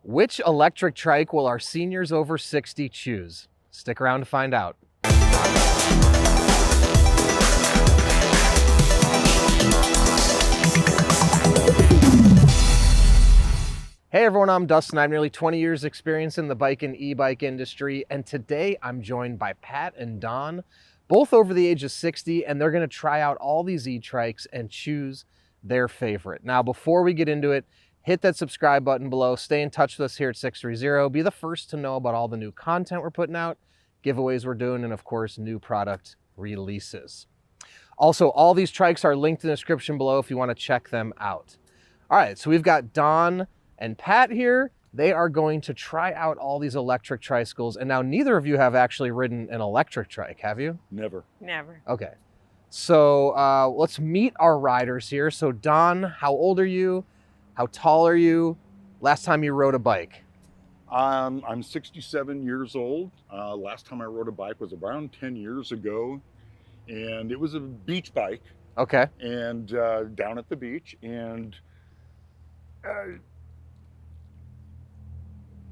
Which electric trike will our seniors over 60 choose? Stick around to find out. Hey everyone, I'm Dustin. I have nearly 20 years experience in the bike and e-bike industry, and today I'm joined by Pat and Don, both over the age of 60, and they're gonna try out all these e-trikes and choose their favorite. Now, before we get into it, hit that subscribe button below, stay in touch with us here at 630, be the first to know about all the new content we're putting out, giveaways we're doing, and of course, new product releases. Also, all these trikes are linked in the description below if you wanna check them out. All right, so we've got Don and Pat here. They are going to try out all these electric tricycles. And now neither of you have actually ridden an electric trike, have you? Never. Never. Okay. So let's meet our riders here. So Don, how old are you? How tall are you? Last time you rode a bike? I'm 67 years old. Last time I rode a bike was around 10 years ago. And it was a beach bike. Okay. And down at the beach. And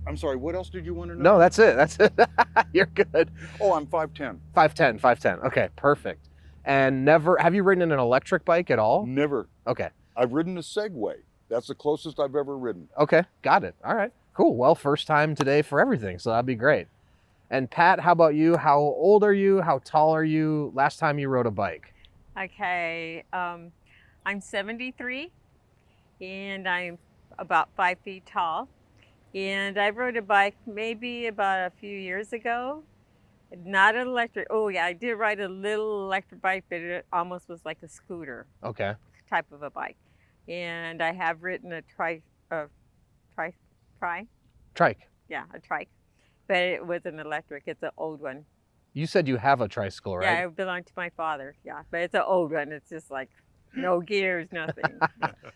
I'm sorry, what else did you want to know? No, that's it. That's it. You're good. Oh, I'm 5'10". 5'10". Okay, perfect. And never, have you ridden an electric bike at all? Never. Okay. I've ridden a Segway. That's the closest I've ever ridden. Okay, got it. All right, cool. Well, first time today for everything, so that'd be great. And Pat, how about you? How old are you? How tall are you? Last time you rode a bike? Okay, I'm 73 and I'm about 5 feet tall. And I rode a bike maybe about a few years ago. Not an electric. Oh yeah, I did ride a little electric bike, but it almost was like a scooter Okay. type of a bike. And I have ridden a trike. Trike. Yeah, a trike. But it was an electric. It's an old one. You said you have a tricycle, right? Yeah, it belonged to my father. Yeah, but it's an old one. It's just like no gears, nothing.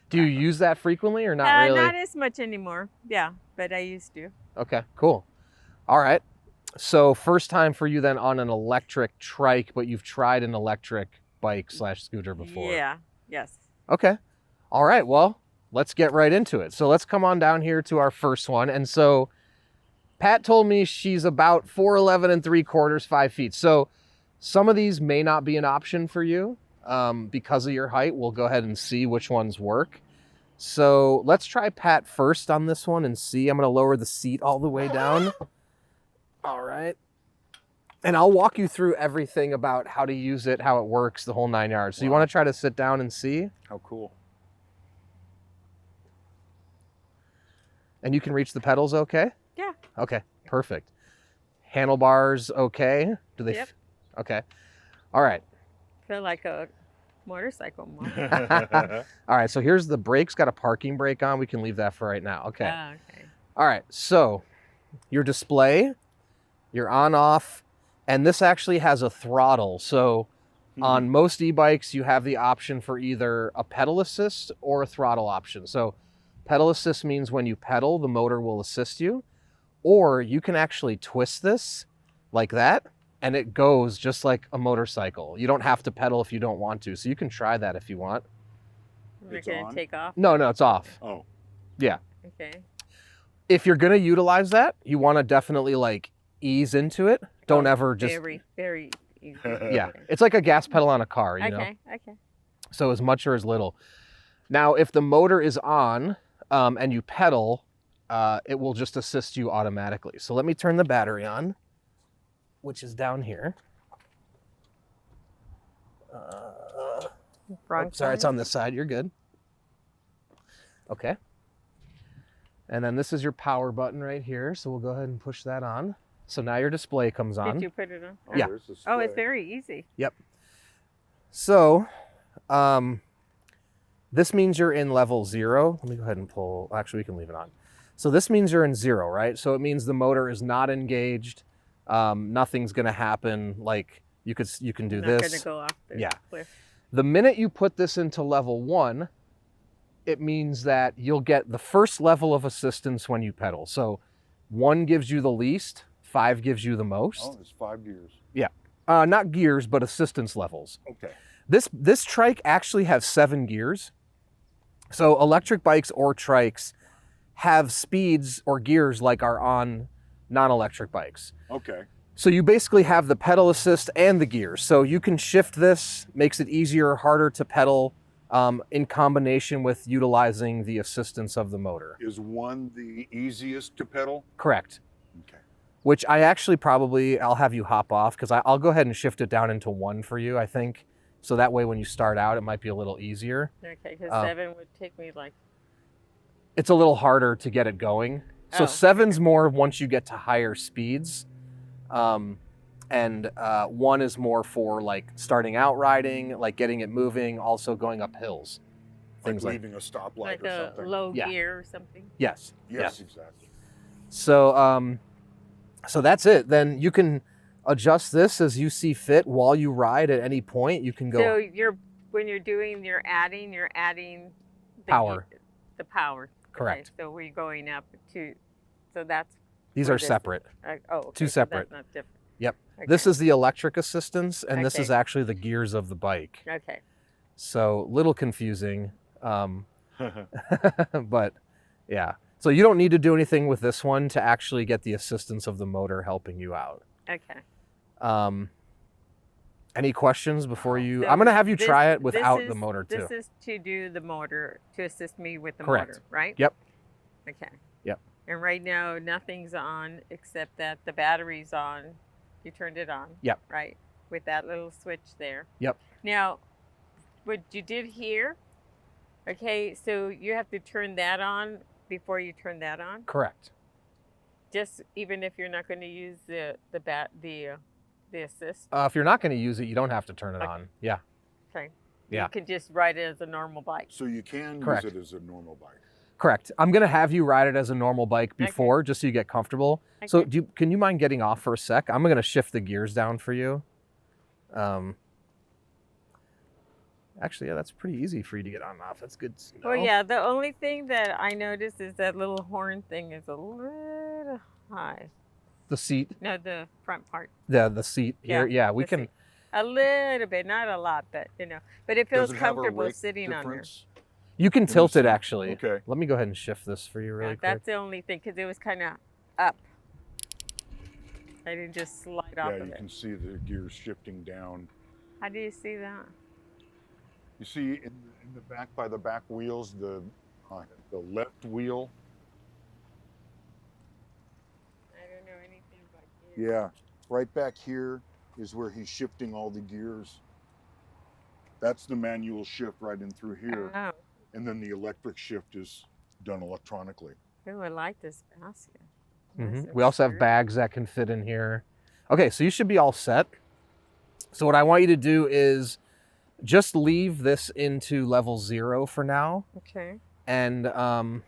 Do you use that frequently or not really? Not as much anymore. Yeah, but I used to. Okay, cool. All right. So first time for you then on an electric trike, but you've tried an electric bike / scooter before. Yeah, yes. Okay. All right, well, let's get right into it. So let's come on down here to our first one. And so Pat told me she's about 4'11 3/4, 5 feet. So some of these may not be an option for you because of your height. We'll go ahead and see which ones work. So let's try Pat first on this one and see. I'm going to lower the seat all the way down. All right. And I'll walk you through everything about how to use it, how it works, the whole 9 yards. So you want to try to sit down and see? How cool. And you can reach the pedals okay? Yeah. Okay, perfect. Handlebars okay? Do they? Yep. Okay. All right. Feel like a motorcycle more. All right, so here's the brakes. Got a parking brake on. We can leave that for right now. Okay. Okay. All right, so your display, your on off, and this actually has a throttle. So on most e-bikes, you have the option for either a pedal assist or a throttle option. So pedal assist means when you pedal, the motor will assist you, or you can actually twist this like that, and it goes just like a motorcycle. You don't have to pedal if you don't want to. So you can try that if you want. We're It's going on? to take off? No, it's off. Oh. Yeah. Okay. If you're going to utilize that, you want to definitely like ease into it. Don't ever just, Very, very easy. yeah. It's like a gas pedal on a car, you know? Okay, okay. So as much or as little. Now, if the motor is on and you pedal, it will just assist you automatically. So let me turn the battery on, which is down here. Sorry, it's on this side. You're good. Okay. And then this is your power button right here. So we'll go ahead and push that on. So now your display comes on. Did you put it on? Oh, Yeah. there's the Oh, it's display. very easy. Yep. So this means you're in level 0. Let me go ahead and pull. Actually, we can leave it on. So this means you're in 0, right? So it means the motor is not engaged. Nothing's going to happen. Like you can do Not this. going to go off the Yeah. cliff. The minute you put this into level 1, it means that you'll get the first level of assistance when you pedal. So 1 gives you the least, 5 gives you the most. Oh, there's 5 gears. Yeah. Not gears, but assistance levels. Okay. This trike actually has 7 gears. So electric bikes or trikes have speeds or gears like are on non-electric bikes. Okay. So you basically have the pedal assist and the gears. So you can shift this, makes it easier or harder to pedal in combination with utilizing the assistance of the motor. Is one the easiest to pedal? Correct. Okay. Which I actually I'll have you hop off because I'll go ahead and shift it down into 1 for you, I think. So that way when you start out, it might be a little easier. Okay, because 7 would take me like... It's a little harder to get it going. So 7's more once you get to higher speeds. And 1 is more for like starting out riding, like getting it moving, also going up hills. Things like leaving a stoplight like or a something. low gear or something. Yes. Yes, exactly. So so that's it. Then you can adjust this as you see fit while you ride at any point. You can go. So when you're doing your adding, you're adding the power. The power. Correct. Okay, so we're going up to, so that's. These are separate. Okay, two separate. So that's not different. Yep. Okay. This is the electric assistance, and this is actually the gears of the bike. Okay. So little confusing, but yeah. So you don't need to do anything with this one to actually get the assistance of the motor helping you out. Okay. Any questions before you? So I'm going to have you try it without the motor too. This is to do the motor, to assist me with the Correct. motor, right? Yep. Okay. Yep. And right now, nothing's on except that the battery's on. You turned it on. Yep. Right. With that little switch there. Yep. Now, what you did here, okay, so you have to turn that on before you turn that on? Correct. Just even if you're not going to use the assist? If you're not going to use it, you don't have to turn it on. Yeah. Okay. Yeah. You can just ride it as a normal bike. So you can Correct. use it as a normal bike. Correct. I'm going to have you ride it as a normal bike before, just so you get comfortable. Okay. So can you mind getting off for a sec? I'm going to shift the gears down for you. Actually, yeah, that's pretty easy for you to get on and off. That's good to know. Well, yeah, the only thing that I noticed is that little horn thing is a little high. The seat? No, the front part. The seat here. Yeah, we can. Seat. A little bit, not a lot, but but it feels comfortable sitting on there. You can tilt it actually. Okay. Let me go ahead and shift this for you really quick. That's the only thing, because it was kind of up. I didn't just slide off of it. Yeah, you can see the gears shifting down. How do you see that? You see in the back, by the back wheels, the left wheel. I don't know anything about gears. Yeah, right back here is where he's shifting all the gears. That's the manual shift right in through here. Oh. And then the electric shift is done electronically. Oh, I like this basket. Mm-hmm. We also have bags that can fit in here. Okay, so you should be all set. So what I want you to do is just leave this into level 0 for now. Okay. And I'm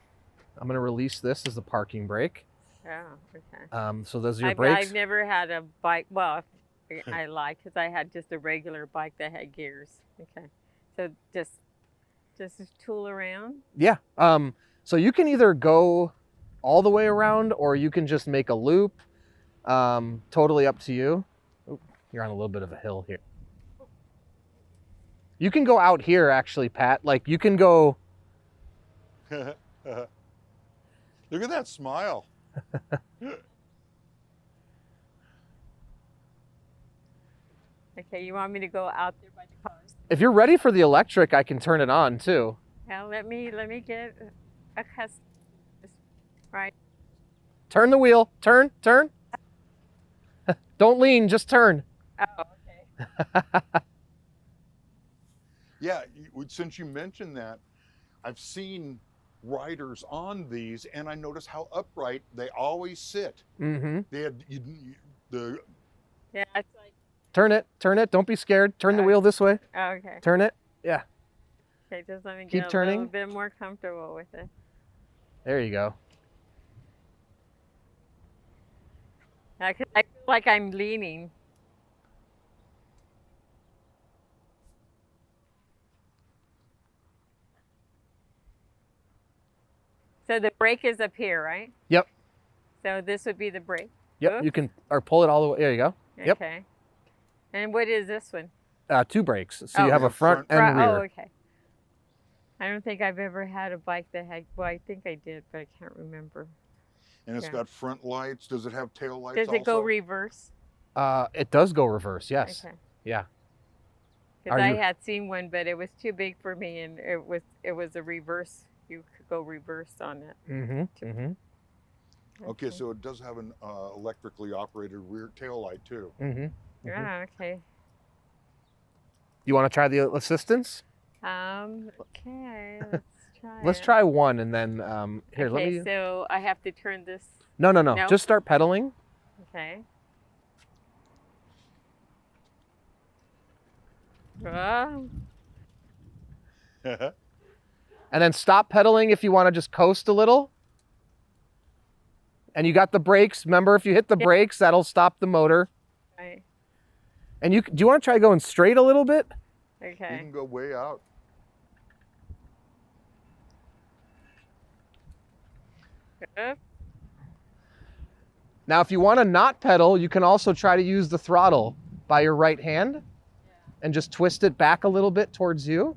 going to release this as the parking brake. Oh, okay. So those are your brakes. I've never had a bike. Well, I lied, because I had just a regular bike that had gears. Okay. So just tool around? Yeah. So you can either go all the way around or you can just make a loop. Totally up to you. Oop, you're on a little bit of a hill here. You can go out here actually, Pat. Like you can go. Look at that smile. Okay, you want me to go out there by the cars? If you're ready for the electric, I can turn it on too. Now let me get a custom. Right. Turn the wheel. Turn. Don't lean, just turn. Oh, okay. Yeah, since you mentioned that, I've seen riders on these, and I notice how upright they always sit. Mm-hmm. They had Yeah, it's like. Turn it. Don't be scared. Turn the wheel this way. Oh, okay. Turn it. Yeah. Okay, just let me Keep get turning. a little bit more comfortable with it. There you go. I feel like I'm leaning. So the brake is up here, right? Yep. So this would be the brake. Yep. Oops. You can pull it all the way. There you go. Yep. Okay. And what is this one? 2 brakes. So you have a front and Right. rear. Oh, okay. I don't think I've ever had a bike that had, well, I think I did, but I can't remember. And it's Yeah. got front lights. Does it have tail lights Does also? it go reverse? It does go reverse, yes. Okay. Yeah. Because Are I you- had seen one, but it was too big for me, and it was a reverse. You could go reverse on it. Mm-hmm. Mm-hmm. Okay, so it does have an electrically operated rear tail light too. Mm-hmm. Yeah. Okay. You want to try the assistance? Okay. Let's try. Let's it. try one, and then here. Okay. Let me. So I have to turn this. No, no, no. No? Just start pedaling. Okay. Oh. And then stop pedaling if you want to just coast a little. And you got the brakes. Remember, if you hit the Yeah. brakes, that'll stop the motor. Right. And do you want to try going straight a little bit? You Okay. can go way out. Up. Now, if you want to not pedal, you can also try to use the throttle by your right hand and just twist it back a little bit towards you.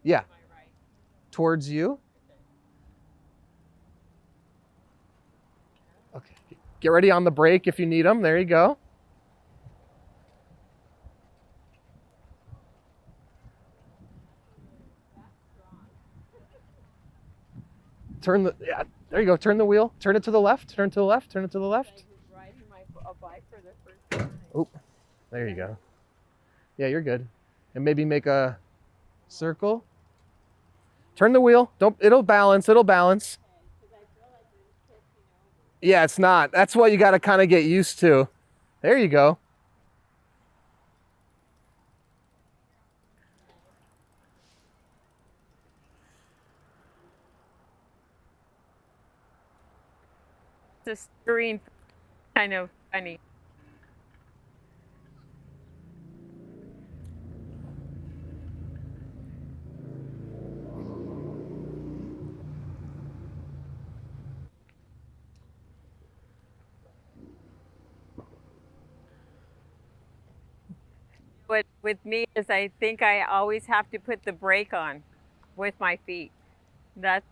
Yeah, towards you. Okay, get ready on the brake if you need them. There you go. Turn the, yeah, there you go. Turn the wheel. Turn it to the left. Turn it to the left. Turn it to the left. Oh, there you go. Yeah, you're good. And maybe make a circle. Turn the wheel. It'll balance. It'll balance. Yeah, it's not. That's what you got to kind of get used to. There you go. The screen kind of funny. What with me is I think I always have to put the brake on with my feet. That's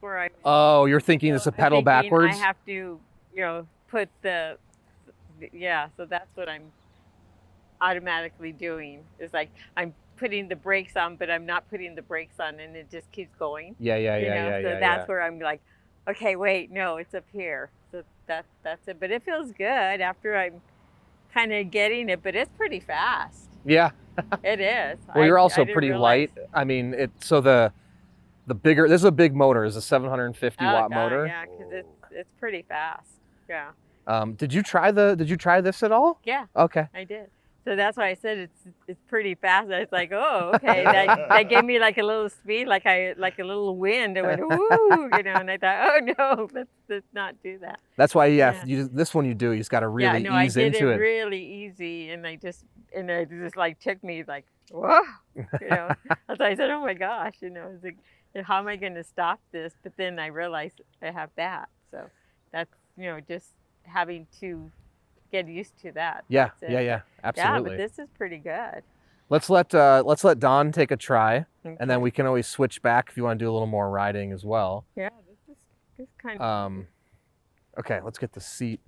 where I. Oh, you're thinking it's a I'm pedal thinking backwards? I have to, put yeah. So that's what I'm automatically doing. It's like I'm putting the brakes on, but I'm not putting the brakes on, and it just keeps going. Yeah, yeah, you yeah, know? yeah, So yeah. that's where I'm like, okay, wait, no, it's up here. So that's it. But it feels good after I'm kind of getting it, but it's pretty fast. Yeah. It is. Well, you're I also didn't pretty realize. light. I mean, so the bigger, this is a big motor. It's a 750 watt God, motor. Yeah, because it's pretty fast. Yeah. Did you try this at all? Yeah, Okay. I did. So that's why I said it's pretty fast. I was like, oh, okay. That gave me like a little speed, like a little wind. It went woo, and I thought, oh no, let's not do that. That's why, Yeah. this one you do. You just got to really yeah, no, ease I did into it it. really easy, and it just like took me like, whoa, That's why I said, oh my gosh, it's like, how am I going to stop this? But then I realized I have that, so that's just having to get used to that. Yeah, That's it. yeah, absolutely. Yeah, but this is pretty good. Let's let Dawn take a try, and then Okay. we can always switch back if you want to do a little more riding as well. Yeah, this kind of. Okay, let's get the seat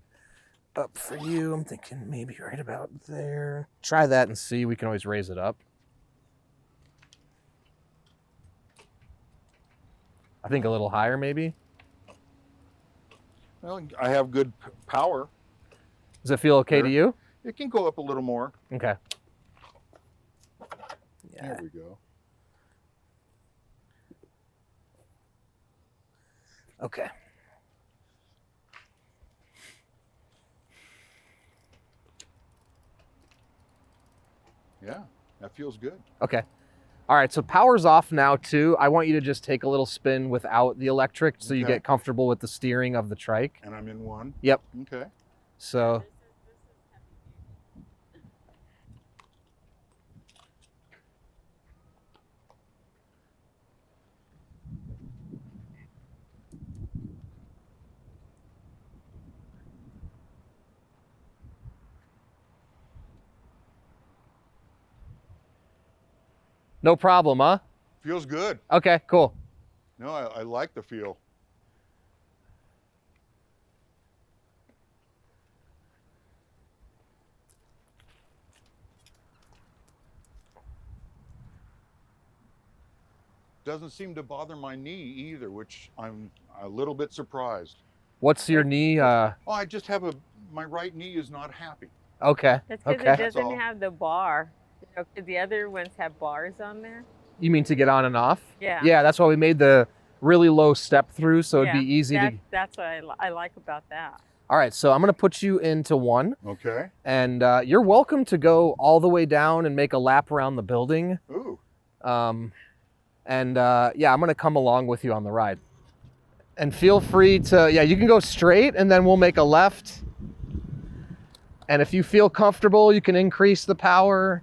up for you. I'm thinking maybe right about there. Try that and see. We can always raise it up. I think a little higher maybe. Well, I have good power. Does it feel okay to you? It can go up a little more. Okay. There we go. Okay. Yeah, that feels good. Okay. All right, so power's off now too. I want you to just take a little spin without the electric so you Okay. get comfortable with the steering of the trike. And I'm in one. Yep. Okay. So No problem, huh? Feels good. Okay, cool. No, I like the feel. Doesn't seem to bother my knee either, which I'm a little bit surprised. What's your knee? Oh, I just have my right knee is not happy. Okay. That's because Okay. it doesn't all. have the bar. You know, 'cause the other ones have bars on there. You mean to get on and off? Yeah. Yeah, that's why we made the really low step through, so it'd be easy to. That's what I like about that. All right, so I'm gonna put you into one, Okay. and you're welcome to go all the way down and make a lap around the building. Ooh. Yeah, I'm gonna come along with you on the ride. And feel free to, yeah, you can go straight and then we'll make a left. And if you feel comfortable, you can increase the power.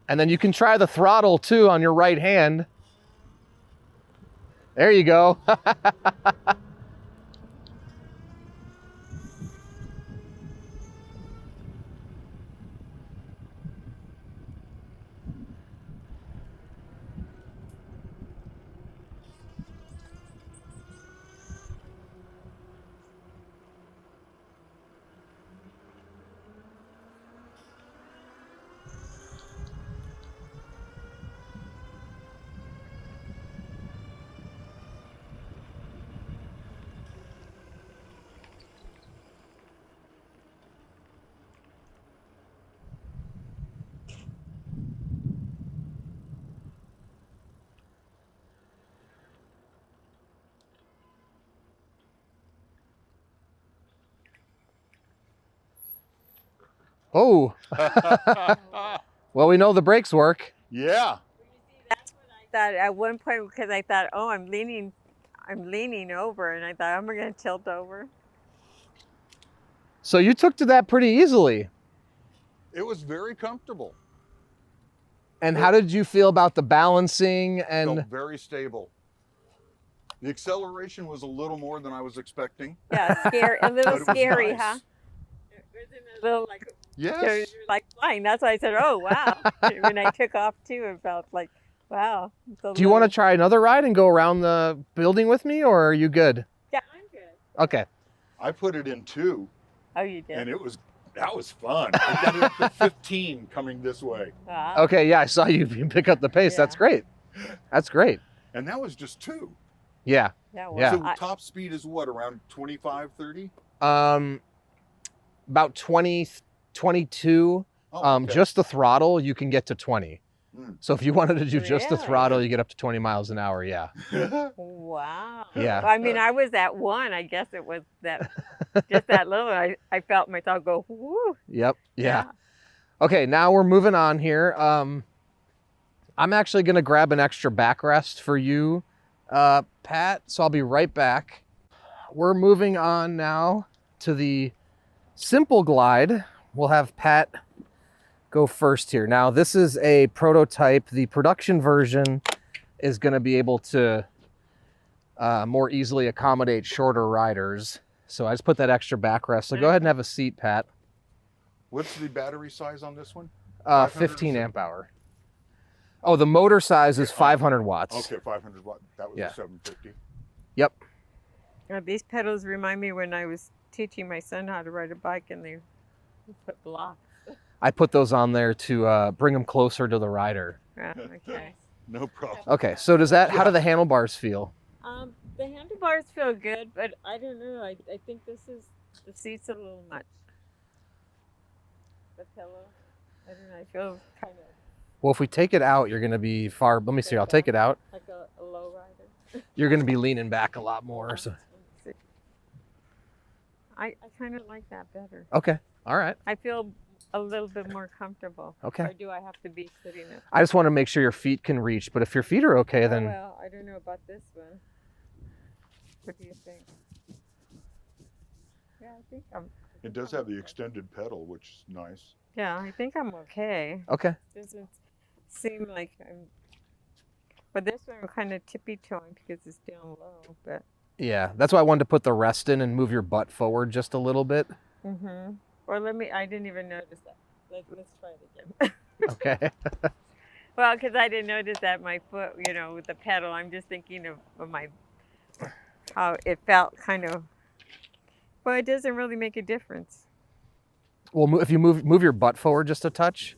And then you can try the throttle too on your right hand. There you go. Oh, well, we know the brakes work. Yeah. That's what I thought at one point, because I thought, oh, I'm leaning over, and I thought, I'm going to tilt over. So you took to that pretty easily. It was very comfortable. And how did you feel about the balancing and Felt very stable. The acceleration was a little more than I was expecting. Yeah, scary, a little But it was scary, nice. huh? A little like, Yes. you're like flying. That's why I said, oh, wow. When I took off too, it felt like, wow. do you want to try another ride and go around the building with me, or are you good? Yeah, I'm good. Okay. I put it in 2, Oh, you did? and that was fun. I got it up to 15 coming this way. Wow. Okay, yeah, I saw you pick up the pace. That's Yeah. great. That's great. And that was just 2. Yeah. Yeah. Yeah. So top speed is what, around 25, 30? About 20, 22. Oh, okay. Just the throttle, you can get to 20. Mm. So if you wanted to do just the Really? throttle, you get up to 20 miles an hour. Yeah. Wow. Yeah. I mean, I was at 1. I guess it was that, just that little. I felt myself go, whoo. Yep. Yeah. Okay, now we're moving on here. I'm actually going to grab an extra backrest for you, Pat, so I'll be right back. We're moving on now to the simple glide. We'll have Pat go first here. Now, this is a prototype. The production version is going to be able to more easily accommodate shorter riders. So I just put that extra backrest. So go ahead and have a seat, Pat. What's the battery size on this one? 15 amp hour. Oh, the motor size is 500 watts. Okay, 500 watt. That was Yeah. a 750. Yep. These pedals remind me when I was teaching my son how to ride a bike, and they put blocks. I put those on there to bring them closer to the rider. Okay. No problem. Okay, so how do the handlebars feel? The handlebars feel good, but I don't know. I think the seat's a little much. The pillow. I don't know. I feel kind of Well, if we take it out, you're going to be far. Let me see. I'll take it out. like a low rider. You're going to be leaning back a lot more. So. I kind of like that better. Okay. All right. I feel a little bit more comfortable. Okay. Or do I have to be sitting up? I just want to make sure your feet can reach. But if your feet are okay, then Well, I don't know about this one. What do you think? Yeah, I think It does have the extended pedal, which is nice. Yeah, I think I'm okay. okay. Doesn't seem like I'm. But this one I'm kind of tippy-toeing because it's down low. But Yeah, that's why I wanted to put the rest in and move your butt forward just a little bit. Mm-hmm. Or I didn't even notice that. Let's try it again. Okay. Well, because I didn't notice that my foot, with the pedal, I'm just thinking of how it felt kind of, well, it doesn't really make a difference. Well, if you move your butt forward just a touch.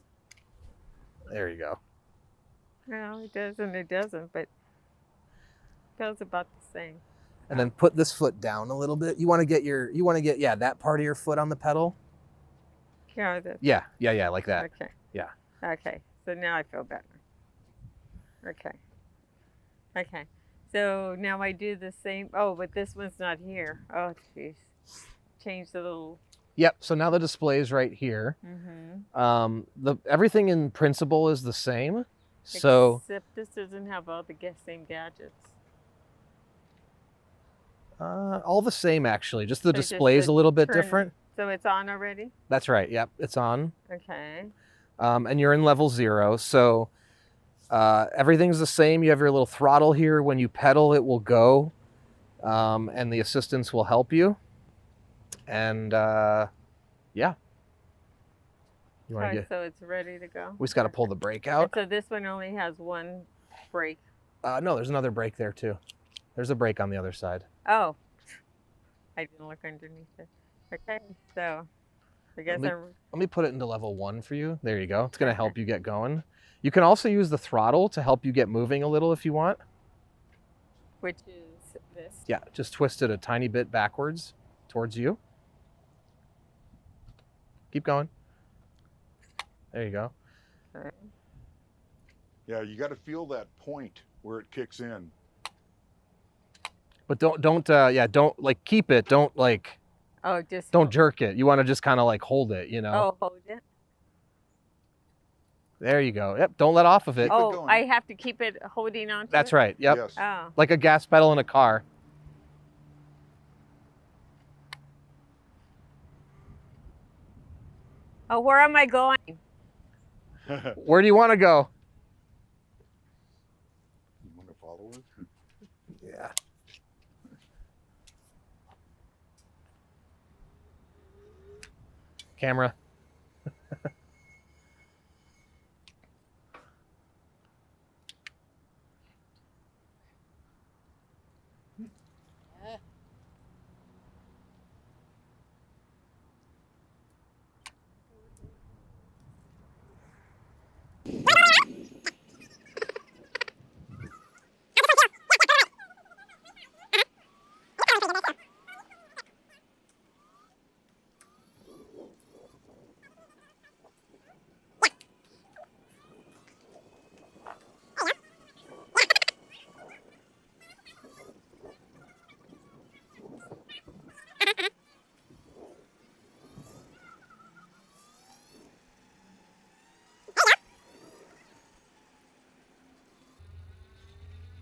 There you go. No, it doesn't, but it feels about the same. And then put this foot down a little bit. You want to get yeah, that part of your foot on the pedal. Yeah, Yeah, like that. Okay. Yeah. Okay, so now I feel better. Okay. So now I do the same. Oh, but this one's not here. Oh, jeez. Change the little. Yep. So now the display is right here. Mm-hmm. Everything in principle is the same. So except this doesn't have all the same gadgets. all the same actually. Just the So just display is the a little bit turn- different. So it's on already? That's right. Yep. It's on. Okay. And you're in level 0. So everything's the same. You have your little throttle here. When you pedal, it will go, and the assistance will help you. And yeah. You want to get? So it's ready to go. We just got to pull the brake And out. so this one only has one brake. No, there's another brake there too. There's a brake on the other side. Oh, I didn't look underneath it. Okay, so I guess Let me put it into level 1 for you. There you go. It's going to help you get going. You can also use the throttle to help you get moving a little if you want. which is this. Yeah, just twist it a tiny bit backwards towards you. Keep going. There you go. Okay. Yeah, you got to feel that point where it kicks in. But don't like keep it. Don't like Oh, just don't hold- jerk it. You want to just kind of like hold it, you know. Oh, hold it. There you go. Yep, don't let off of it. Keep it Oh, going. I have to keep it holding on to That's it? right. Yep. Yes. Oh. Like a gas pedal in a car. Oh, where am I going? Where do you want to go? You want to follow it? Yeah. Camera.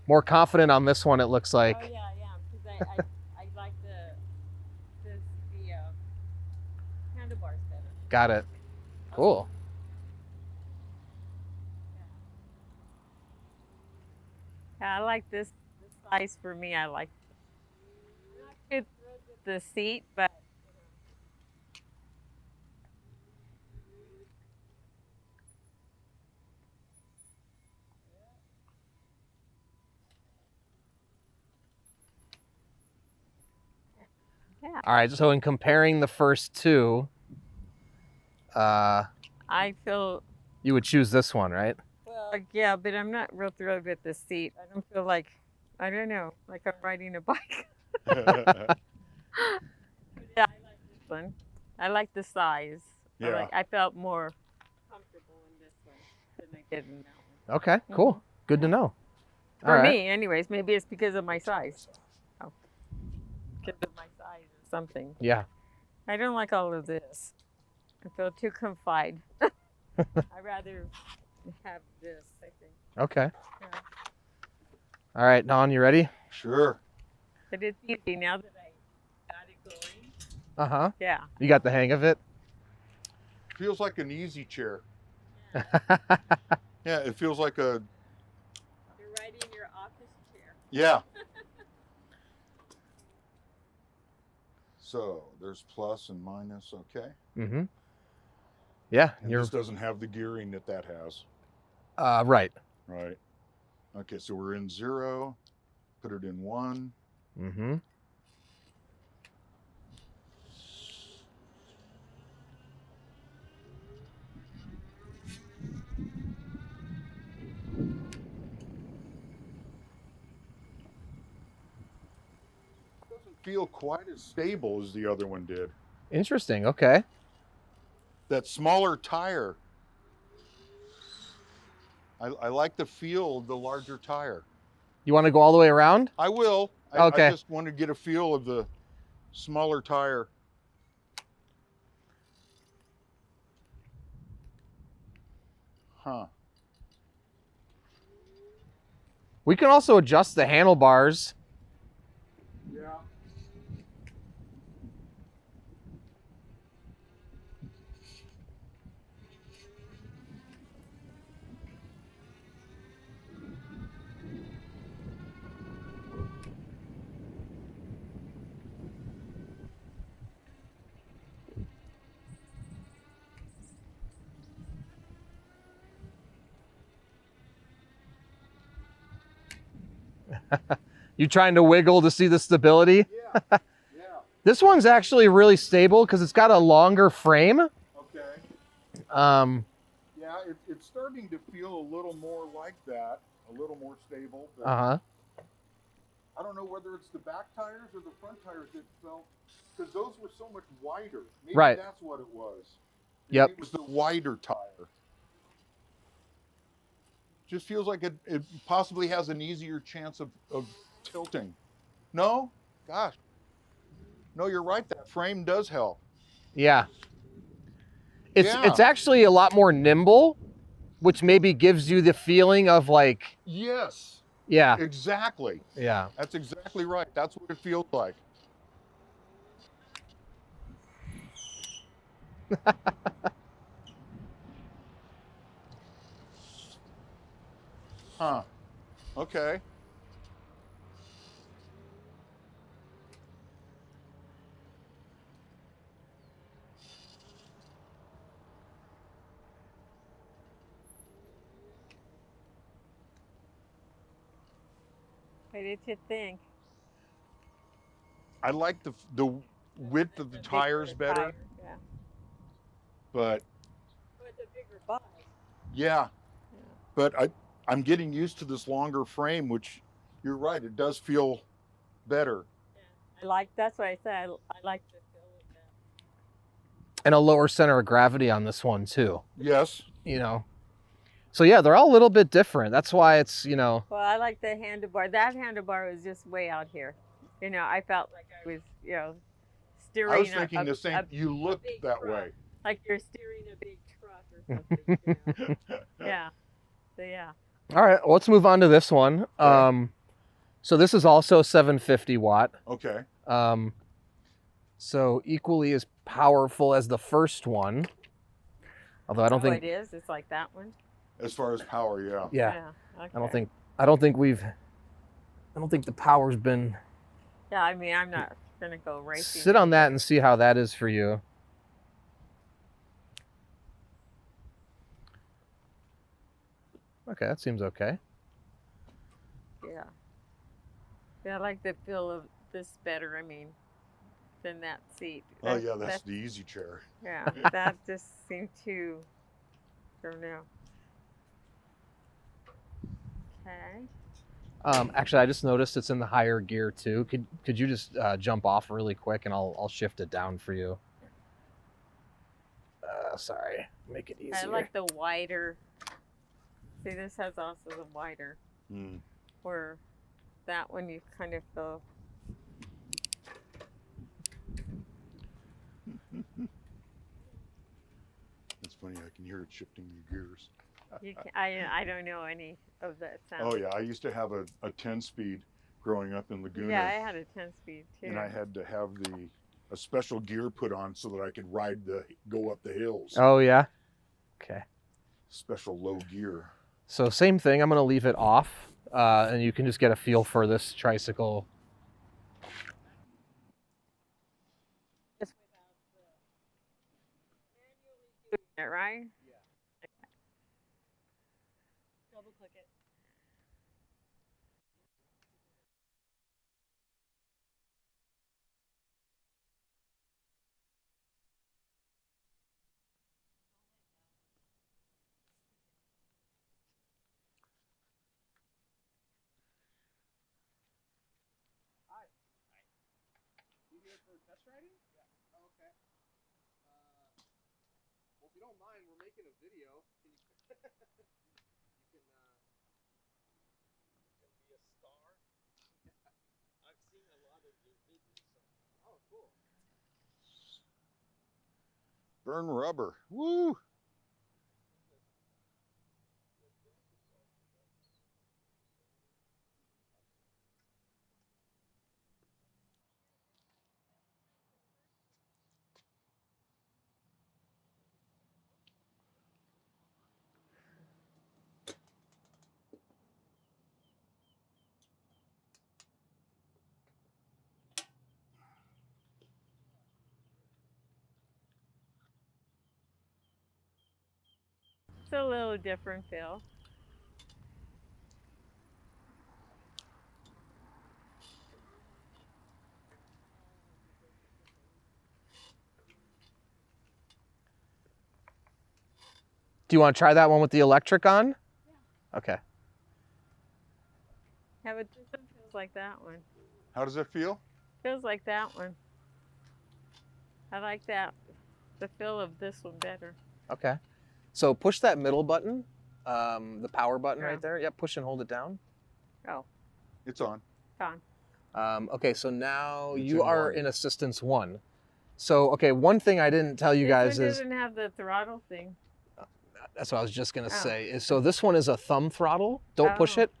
More confident on this one, it looks like. Oh, yeah, because I like the handlebars better. Got it. Cool. Yeah, I like this size for me. I like not too thrilled with the seat, but yeah, All right, so in comparing the first two, I feel you would choose this one, right? well. Yeah, but I'm not real thrilled with the seat. I don't feel like I don't know, like I'm riding a bike. Yeah, I like this one. I like the size. Yeah. I felt more comfortable in this one than I did in that one. Okay, cool. Good to know. For All right. me, anyways. Maybe it's because of my size. Oh, because of my size or something. Yeah. I don't like all of this. I feel too confined. I'd rather have this, I think. Okay. Yeah. All right, Don, you ready? Sure. But it's easy now that I got it going. Uh-huh. Yeah. You got the hang of it? Feels like an easy chair. Yeah, it feels like a, You're riding your office chair. yeah. So there's plus and minus, okay? Mm-hmm. Yeah, And this doesn't have the gearing that has. right. Right. Okay, so we're in 0, put it in 1. Mm-hmm. Doesn't feel quite as stable as the other one did. Interesting. Okay. That smaller tire. I like the feel of the larger tire. You want to go all the way around? I will. Okay. I just want to get a feel of the smaller tire. Huh. We can also adjust the handlebars. Yeah. You trying to wiggle to see the stability? Yeah. Yeah. This one's actually really stable because it's got a longer frame. Okay. Yeah, it's starting to feel a little more like that, a little more stable. But Uh-huh. I don't know whether it's the back tires or the front tires that felt, because those were so much wider. Maybe Right. that's what it was. Maybe Yep. It was the wider tire. Just feels like it possibly has an easier chance of tilting. No? Gosh. No, you're right. That frame does help. Yeah. It's Yeah. actually a lot more nimble, which maybe gives you the feeling of like, Yes. yeah. Exactly. Yeah. That's exactly right. That's what it feels like. Huh. Okay. What did you think? I like the width of the tires better, Tire, yeah. but Oh, it's a bigger bike. yeah. Yeah. But I'm getting used to this longer frame, which you're right, it does feel better. Yeah. That's what I said. I like the feel of that. And a lower center of gravity on this one too, Yes. you know. So yeah, they're all a little bit different. That's why it's, you know. Well, I like the handlebar. That handlebar was just way out here. You know, I felt like I was, steering. I was thinking the same. You looked big that truck. way. Like you're steering a big truck or something. Yeah. So yeah. All right, well, let's move on to this one. Okay. So this is also 750 watt. Okay. So equally as powerful as the first one. Although I don't think it is. It's like that one. As far as power, yeah. Yeah. Okay. I don't think the power's been. Yeah, I mean, I'm not gonna go racing. Sit on that and see how that is for you. Okay, that seems okay. Yeah. Yeah, I like the feel of this better. I mean, than that seat. Oh yeah, that's the easy chair. Yeah, that just seemed too. I don't know. Okay. Actually, I just noticed it's in the higher gear too. Could you just jump off really quick and I'll shift it down for you. Sorry, make it easier. I like the wider. See, this has also the wider. Where that one you kind of feel. It's funny, I can hear it shifting the gears. I don't know any of that sound. Oh yeah, I used to have a 10-speed growing up in Laguna. Yeah, I had a 10-speed too. And I had to have a special gear put on so that I could go up the hills. Oh yeah. Okay. Special low gear. So same thing. I'm gonna leave it off, and you can just get a feel for this tricycle. right? Yeah. Double click it. Hi. You here for test riding? Yeah. Oh, okay. Well, if you don't mind, we're making a video. Can you? You can. Can be a star. I've seen a lot of your videos. So. Oh, cool. Burn rubber. Woo! It's a little different feel. Do you want to try that one with the electric on? Yeah. Okay. Yeah, but this one feels like that one. How does it feel? Feels like that one. I like that. The feel of this one better. Okay. So push that middle button, the power button Yeah. right there. Yep, push and hold it down. Oh, It's on. gone. Okay, so now It's you in are one. in assistance 1. So, okay, one thing I didn't tell you guys This one is, doesn't have the throttle thing. that's what I was just gonna Oh. say, is so this one is a thumb throttle. Don't push Oh. it.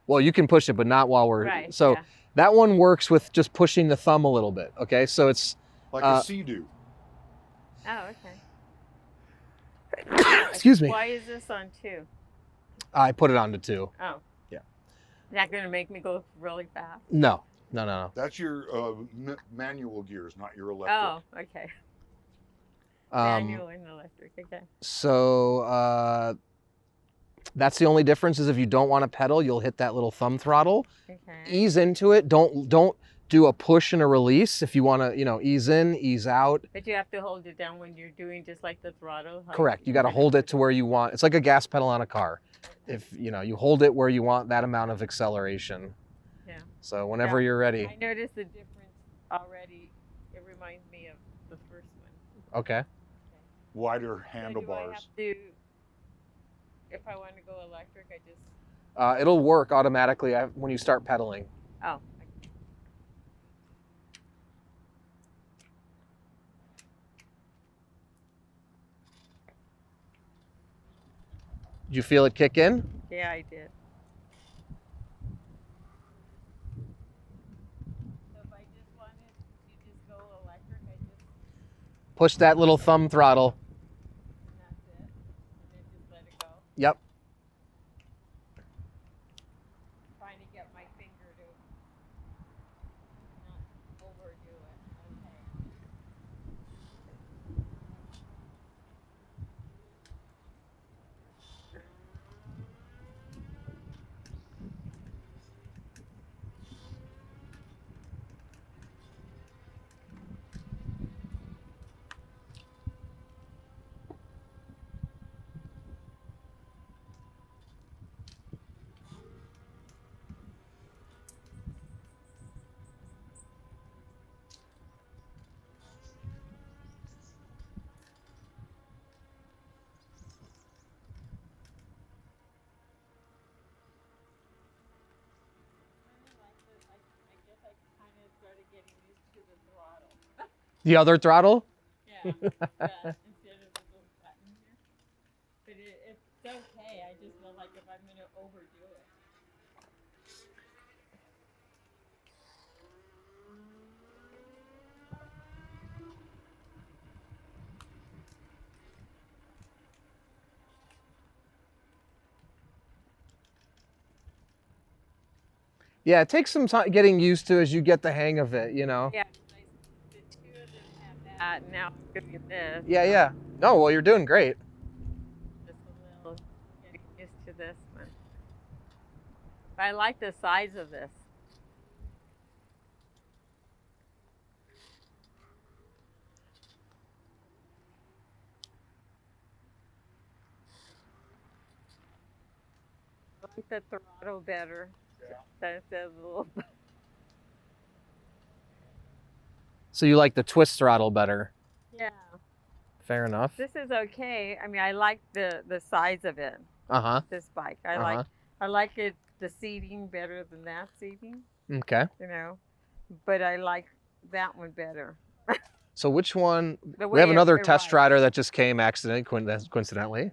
Well, you can push it, but not while we're, Right. so yeah. that one works with just pushing the thumb a little bit, okay? So it's, Like a Sea-Doo. Oh, okay. excuse me, Why is this on 2? I put it on to 2. Oh. Yeah. Is that going to make me go really fast? No, no, no, no. That's your manual gears, not your electric. Oh, okay. Um, Manual and electric. Okay. So that's the only difference is if you don't want to pedal, you'll hit that little thumb throttle. Okay. Ease into it. Don't do a push and a release. If you want to, ease in, ease out. But you have to hold it down when you're doing just like the throttle. how Correct. You got to kinda hold it push to where you want. It's like a gas pedal on a car. If you hold it where you want that amount of acceleration. Yeah. So whenever you're ready. I noticed the difference already. It reminds me of the first one. Okay. Wider So handlebars. do I have to, if I want to go electric, I just, It'll work automatically when you start pedaling. oh. Did you feel it kick in? Yeah, I did. So if I just wanted to just go electric, I just, Push that little thumb throttle. and that's it. And then just let it go. Yep. Trying to get my finger to not overdo it. Okay. I guess I kind of started getting used to the throttle. The other throttle? Yeah, instead of the little button here. But it's okay. I just feel like if I'm going to overdo it. Yeah, it takes some time getting used to as you get the hang of it, Yeah, the two of them have Now I'm doing this. Yeah. No, well, you're doing great. Just a little getting used to this one. But I like the size of this. I like the throttle better. Yeah. That's a little. So you like the twist throttle better. Yeah. Fair enough. This is okay. I mean, I like the size of it. Uh-huh. This bike, I like it, the seating better than that seating. Okay. You know, but I like that one better. So which one? The We have way another it test rides. rider that just came coincidentally.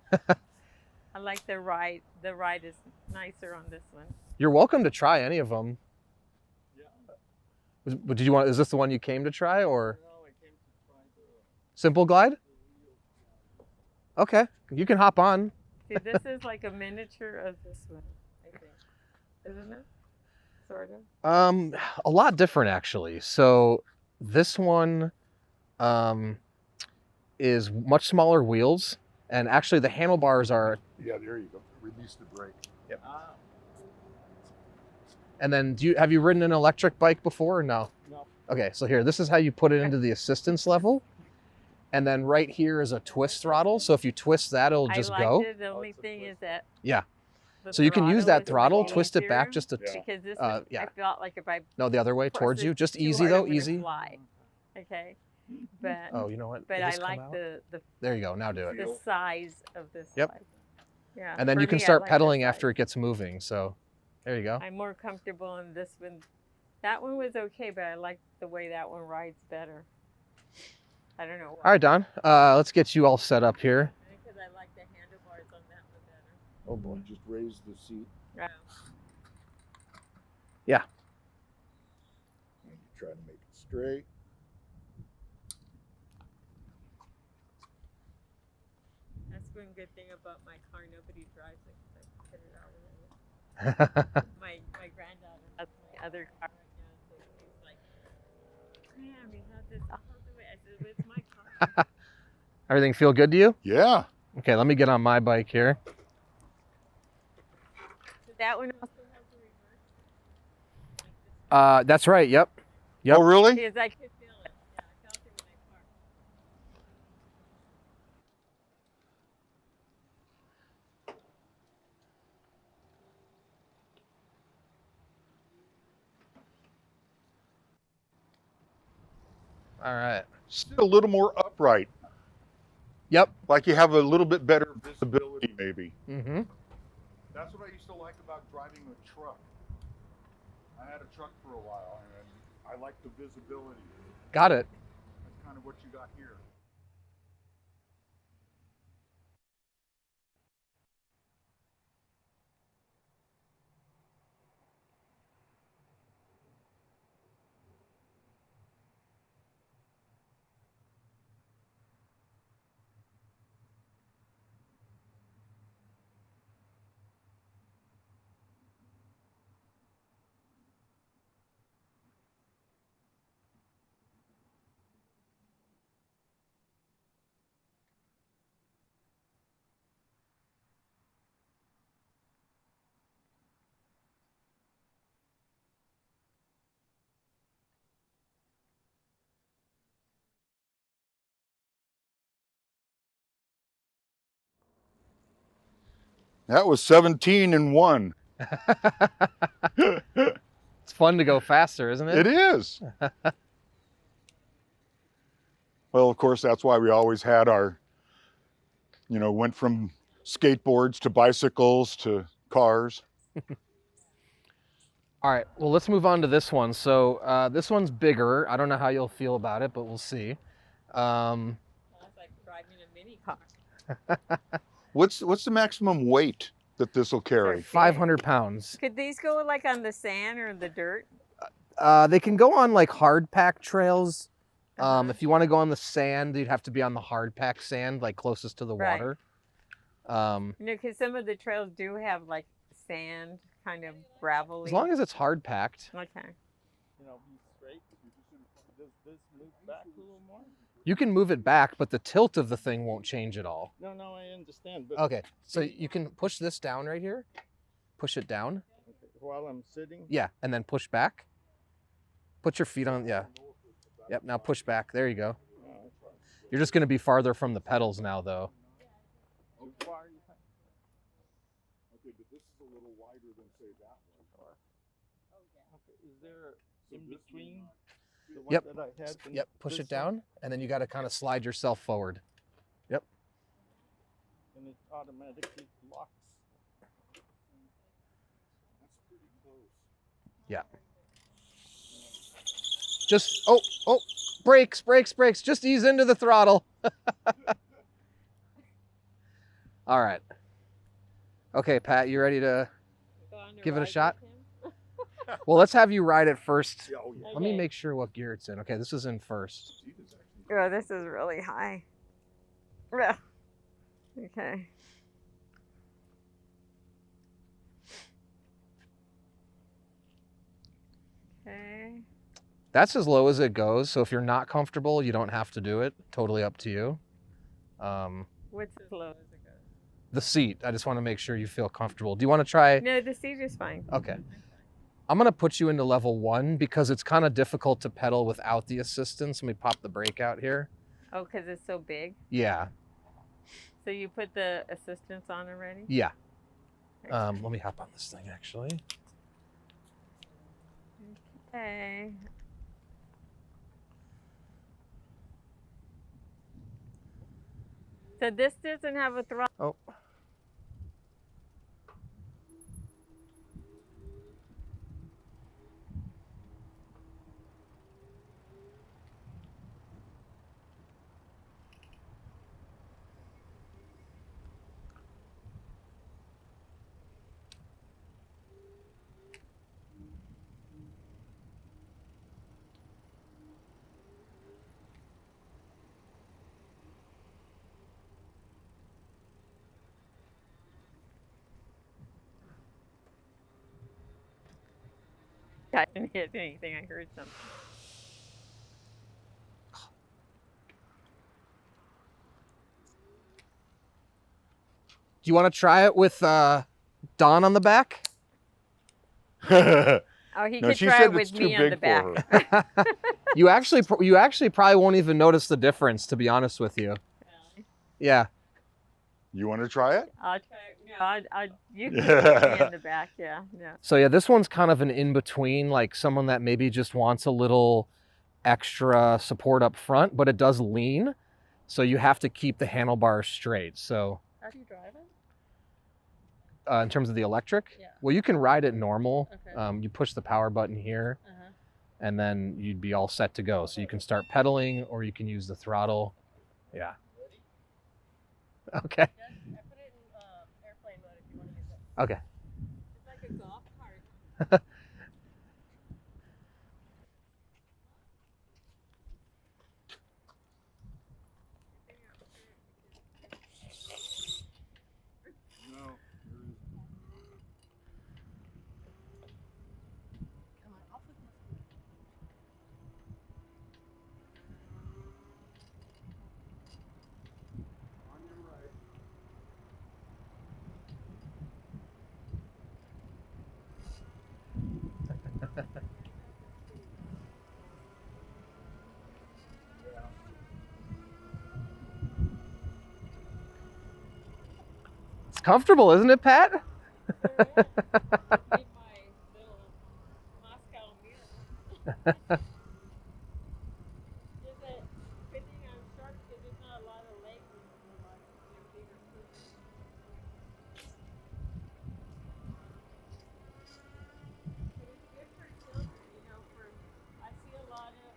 I like the ride. The ride is nicer on this one. You're welcome to try any of them. Yeah. Did you want? Is this the one you came to try, or No, I came to try the Simple Glide? Okay, you can hop on. See, this is like a miniature of this one, I think, isn't it? Sort of. A lot different actually. So this one is much smaller wheels, and actually the handlebars are. Yeah, there you go. Release the brake. Yep. And then have you ridden an electric bike before or no? No. Okay, so here, this is how you put it into the assistance level. And then right here is a twist throttle. So if you twist that, it'll just I liked go. it. The only thing is that. Yeah. the So you can use that is throttle, really twist it back easier, just a Yeah. because this uh, one, yeah. I felt like if I no, the other way press towards it you. Just too easy hard, though, I'm gonna easy. Fly. Okay, but Oh, you know what? but Did I this come like out? the There you go. Now do it. the size of this Yep. bike. Yeah. And then for you can me, I start like the pedaling size. after it gets moving. So there you go. I'm more comfortable in this one. That one was okay, but I like the way that one rides better. I don't know why. All right, Don. Let's get you all set up here. Because I like the handlebars on that one better. Oh boy. Just raise the seat. Yeah. Yeah. And you try to make it straight. That's one good thing about my car. Nobody drives it because I put it out of it. My granddaughter has my other car right now, so she's like, "Man, we have this all the way." I said, "It's my car." Everything feel good to you? Yeah. Okay, let me get on my bike here. So that one also has a reverse. Like this That's right. Yep. Yep. Oh, really? because I could feel it. Yeah, I felt it when I parked. All right. Sit a little more upright. Yep. Like you have a little bit better visibility, maybe. Mm-hmm. That's what I used to like about driving a truck. I had a truck for a while, and I like the visibility. Got it. That's kind of what you got here. That was 17 and 1. It's fun to go faster, isn't it? It is. Well, of course, that's why we always had our, went from skateboards to bicycles to cars. All right. Well, let's move on to this one. So this one's bigger. I don't know how you'll feel about it, but we'll see. Well, it's like driving a mini car. What's the maximum weight that this will carry? 500 pounds. Could these go like on the sand or the dirt? They can go on like hard pack trails. Uh-huh. If you want to go on the sand, you'd have to be on the hard pack sand, like closest to the Right. water. Because some of the trails do have like sand, kind of gravelly. As long as it's hard packed. Okay. Be straight. Does this move back a little more? You can move it back, but the tilt of the thing won't change at all. No, I understand. But Okay, so you can push this down right here. Push it down. okay, while I'm sitting. Yeah, and then push back. Put your feet on, yeah. Yep, now push back. There you go. You're just gonna be farther from the pedals now though. Too far, you think? Okay, but this is a little wider than say that one. Okay, is there in between the one Yep. that I had? and Yep, push this it down, and then you gotta kind of slide yourself forward. Yep. one? And it automatically locks. That's pretty close. Yeah. Just, oh, brakes. Just ease into the throttle. All right. Okay, Pat, you ready to give it a shot? Well, let's have you ride it first. Yeah, oh, yeah. Let me make sure what gear it's in. Okay, this is in first. Oh, this is really high. Ugh. Okay. Okay. That's as low as it goes. So if you're not comfortable, you don't have to do it. Totally up to you. What's as low as it goes? The seat, I just want to make sure you feel comfortable. Do you want to try? No, the seat is fine. Okay. I'm going to put you into level 1 because it's kind of difficult to pedal without the assistance. Let me pop the brake out here. Oh, because it's so big. Yeah. So you put the assistance on already? Yeah. Let me hop on this thing actually. Okay. So this doesn't have a throttle. Oh. I didn't hit anything. I heard something. Do you want to try it with Don on the back? Oh, he No, could she try said it it's with too me on the big back. for her. You actually probably won't even notice the difference, to be honest with you. Yeah. You want to try it? I'll try it. No, you can put me in the back. Yeah. So yeah, this one's kind of an in-between, like someone that maybe just wants a little extra support up front, but it does lean. So you have to keep the handlebars straight. So How do you drive it? in terms of the electric, Yeah. well, you can ride it normal. Okay. You push the power button here, and then you'd be all set to go. So you can start pedaling, or you can use the throttle. Yeah. Okay. I put it in airplane mode if you want to use it. Okay. It's like a golf cart. No. Come on, I'll put this. On your right. It's comfortable, isn't it, Pat? Need my little Moscow mirror. Is it fitting on short because there's not a lot of leg room for my bigger person? But it's good for children, you know, I see a lot of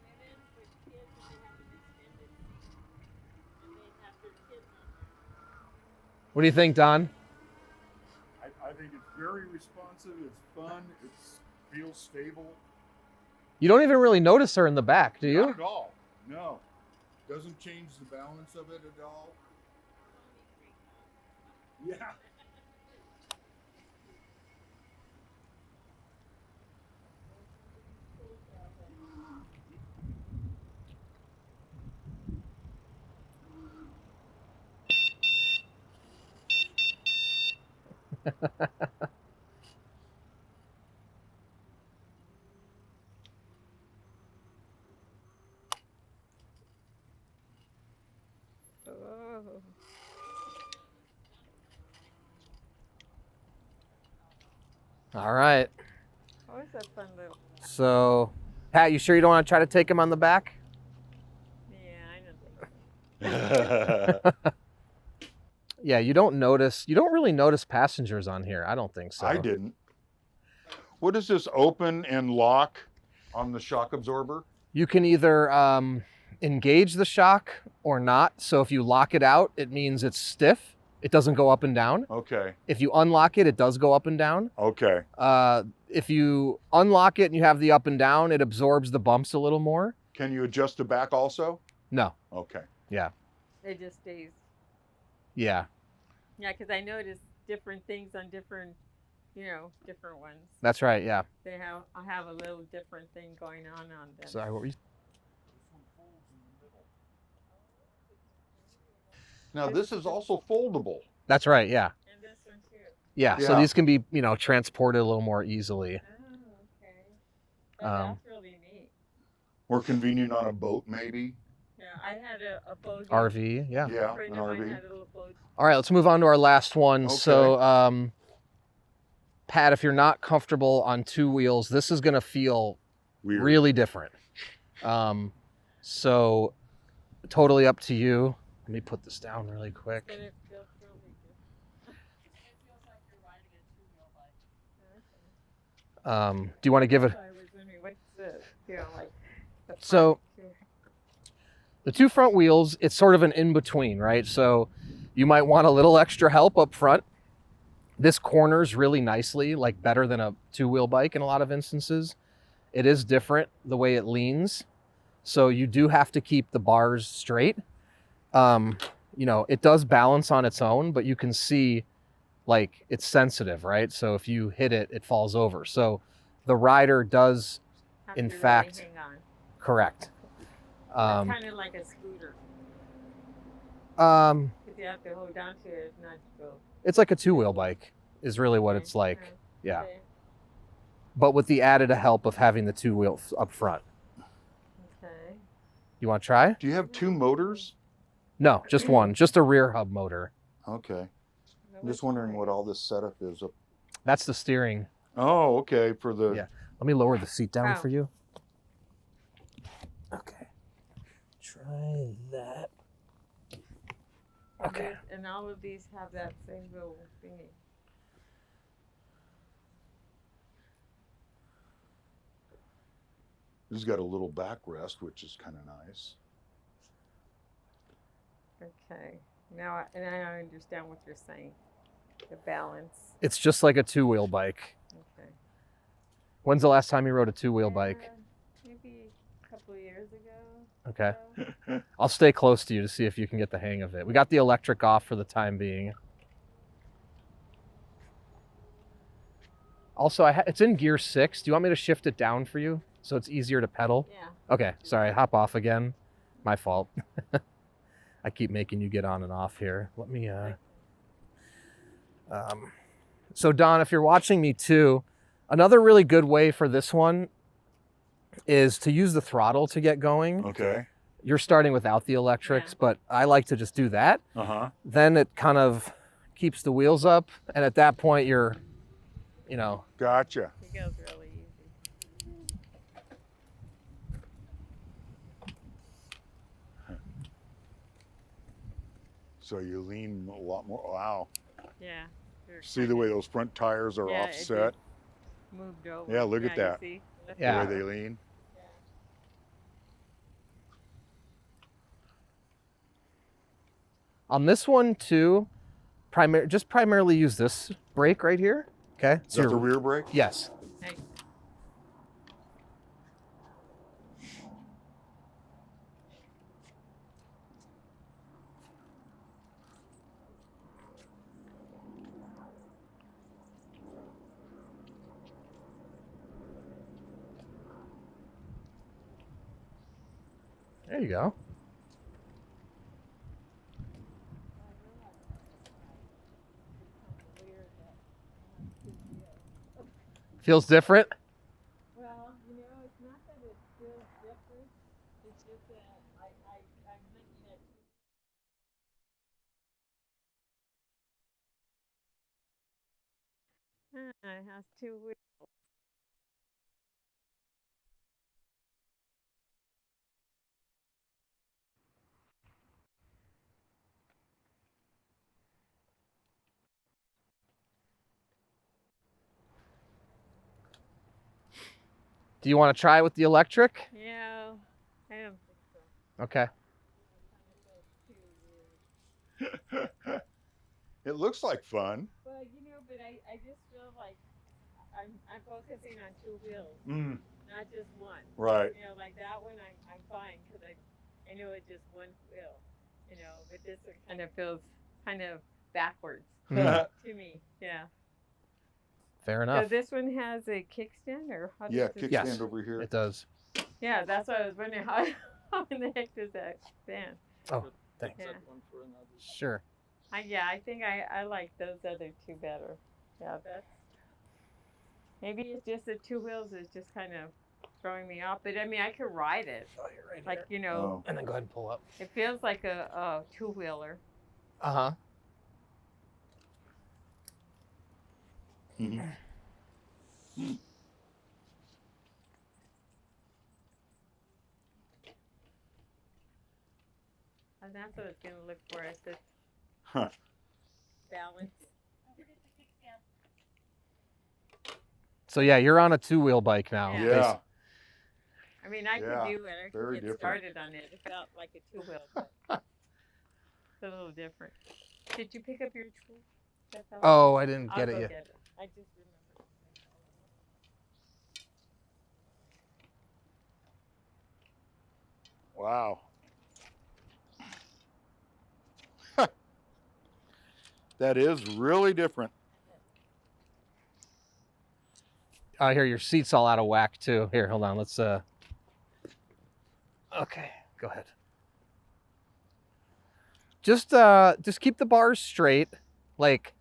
women with kids and they have an extended seat and they have their kids on there. What do you think, Don? I think it's very responsive. It's fun. It feels stable. You don't even really notice her in the back, do you? Not at all. No. Doesn't change the balance of it at all. Yeah. Oh, All right. always a fun little. So, Pat, you sure you don't want to try to take him on the back? Yeah, I don't think so. Yeah, you don't really notice passengers on here. I don't think so. I didn't. What is this open and lock on the shock absorber? You can either engage the shock or not. So if you lock it out, it means it's stiff. It doesn't go up and down. Okay. If you unlock it, it does go up and down. Okay. If you unlock it and you have the up and down, it absorbs the bumps a little more. Can you adjust the back also? No. Okay. Yeah. It just stays. Yeah. Yeah, because I noticed different things on different, different ones. That's right. Yeah. I have a little different thing going on them. Sorry, what were you? Now this is also foldable. That's right. Yeah. And this one too. Yeah. So Yeah. these can be, transported a little more easily. Oh, okay. That's really neat. More convenient on a boat, maybe. Yeah, I had a boat. RV. Yeah. Yeah, A friend an of mine RV. had a little boat. All right. Let's move on to our last one. Okay. So, Pat, if you're not comfortable on two wheels, this is going to feel Weird. really different. So totally up to you. Let me put this down really quick. And it feels really good. Do you want to give it? I was wondering what's the, like. The So front too. the two front wheels, it's sort of an in-between, right? So you might want a little extra help up front. This corners really nicely, like better than a two-wheel bike in a lot of instances. It is different the way it leans. So you do have to keep the bars straight. It does balance on its own, but you can see like it's sensitive, right? So if you hit it, it falls over. So the rider does, Have in to really fact, hang on. correct. It's kind of like a scooter. Um, Because you have to hold on to it not to go. it's like a two-wheel bike is really what it's like. Yeah. But with the added help of having the two wheels up front. Okay. You want to try? Do you have two motors? No, just one, just a rear hub motor. Okay. I'm just wondering what all this setup is. That's the steering. Oh, okay. For the Yeah. Let me lower the seat down Oh. for you. Okay. Try that. Okay. And all of these have that same little thingy. This has got a little backrest, which is kind of nice. Okay. Now I understand what you're saying. The balance. It's just like a two-wheel bike. Okay. When's the last time you rode a two-wheel bike? Maybe a couple of years ago. Okay. So. I'll stay close to you to see if you can get the hang of it. We got the electric off for the time being. Also, it's in gear 6. Do you want me to shift it down for you so it's easier to pedal? Yeah. Okay, sorry, hop off again. My fault. I keep making you get on and off here. Let me, so Don, if you're watching me too, another really good way for this one is to use the throttle to get going. Okay. You're starting without the electrics, Yeah. but I like to just do that. Uh-huh. Then it kind of keeps the wheels up. And at that point, you're, Gotcha. It goes really easy. So you lean a lot more. Wow. Yeah. They're See the kinda way those front tires are Yeah, it offset? moved over. Yeah, look at you that. see? That's Yeah. The way they lean. on this one too, just primarily use this brake right here. Okay. Is that the rear brake? Yes. Hey. There you go. Feels different? Well, you know, it's not that it feels different. It's just that I'm looking at it has two wheels. Do you want to try with the electric? Yeah, I don't think so. Okay. It looks like fun. Well, you know, but I just feel like I'm focusing on two wheels, Mm, not just one. right. You know, like that one I'm fine because I know it's just one wheel. You know, but this one kind of feels kind of backwards to me. Yeah. Fair So enough. this one has a kickstand, or how does Yeah, this? Yes. kickstand over here. It does. Yeah, that's what I was wondering. How in the heck does that stand? Oh, thanks. Yeah. That one for another. Sure. I think I like those other two better. Yeah, that's maybe it's just the two wheels is just kind of throwing me off. But I mean, I could ride it. Oh, you're right Like, you know, And then go ahead and pull up. it feels like a two-wheeler. Uh-huh. Mhm. And that's what it's going to look for. It's the Huh. balance. So yeah, you're on a two-wheel bike now. Yeah. Yeah. I mean, I Yeah, could do it. I very could get different. started on it. It felt like a two-wheel, but it's a little different. Did you pick up your tool? Oh, I didn't I'll get go it yet. get it. I just remembered. Wow. That is really different. Here, your seat's all out of whack too. Here, hold on. Let's okay, go ahead. Just keep the bars straight. Like,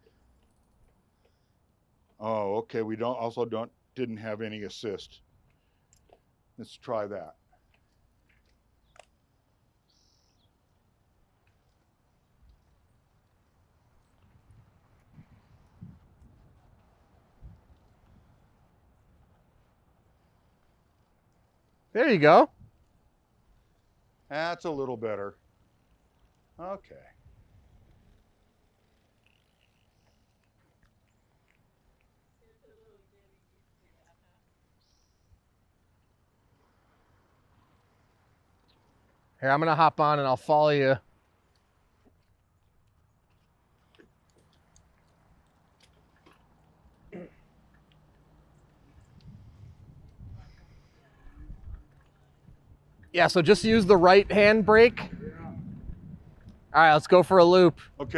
Oh, okay. We didn't have any assist. Let's try that. there you go. That's a little better. Okay. Here, I'm gonna hop on and I'll follow you. Yeah, so just use the right hand brake. All right, let's go for a loop. Okay.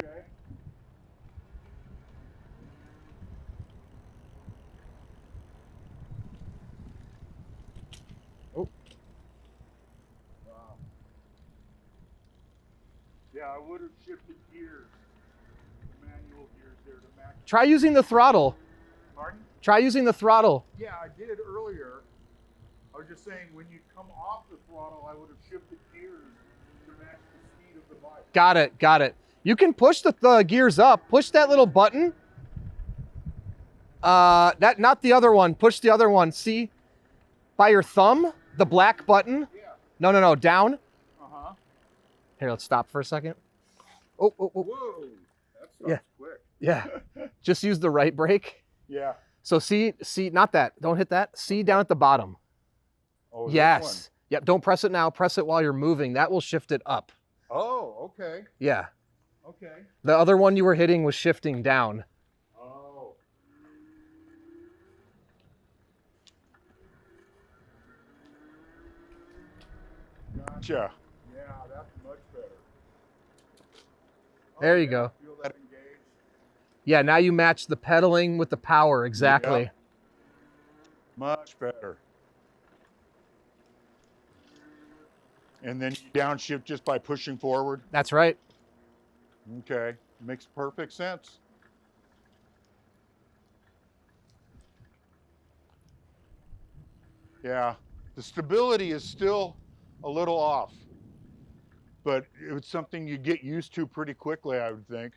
Oh. Wow. Yeah, I would have shifted gears, manual gears there to match. Try using the throttle. Pardon? Try using the throttle. Yeah, I did earlier. I was just saying when you come off the throttle, I would have shifted gears to match the speed of the bike. Got it, got it. You can push the gears up. Push that little button. Not the other one. Push the other one. See? By your thumb, the black button. Yeah. No, down. Uh-huh. Here, let's stop for a second. Oh. Whoa. That stops Yeah. quick. Yeah. Just use the right brake. Yeah. So see, not that. Don't hit that. See down at the bottom. Oh, Yes. Yep, don't press it now. Press it while you're moving. That will shift it up. Oh, okay. Yeah. Okay. The other one you were hitting was shifting down. Oh. Gotcha. Yeah, that's much better. There you go. Feel that engaged? Yeah, now you match the pedaling with the power. Exactly. Yep. Much better. And then you downshift just by pushing forward? That's right. Okay. Makes perfect sense. Yeah, the stability is still a little off, but it's something you get used to pretty quickly, I would think.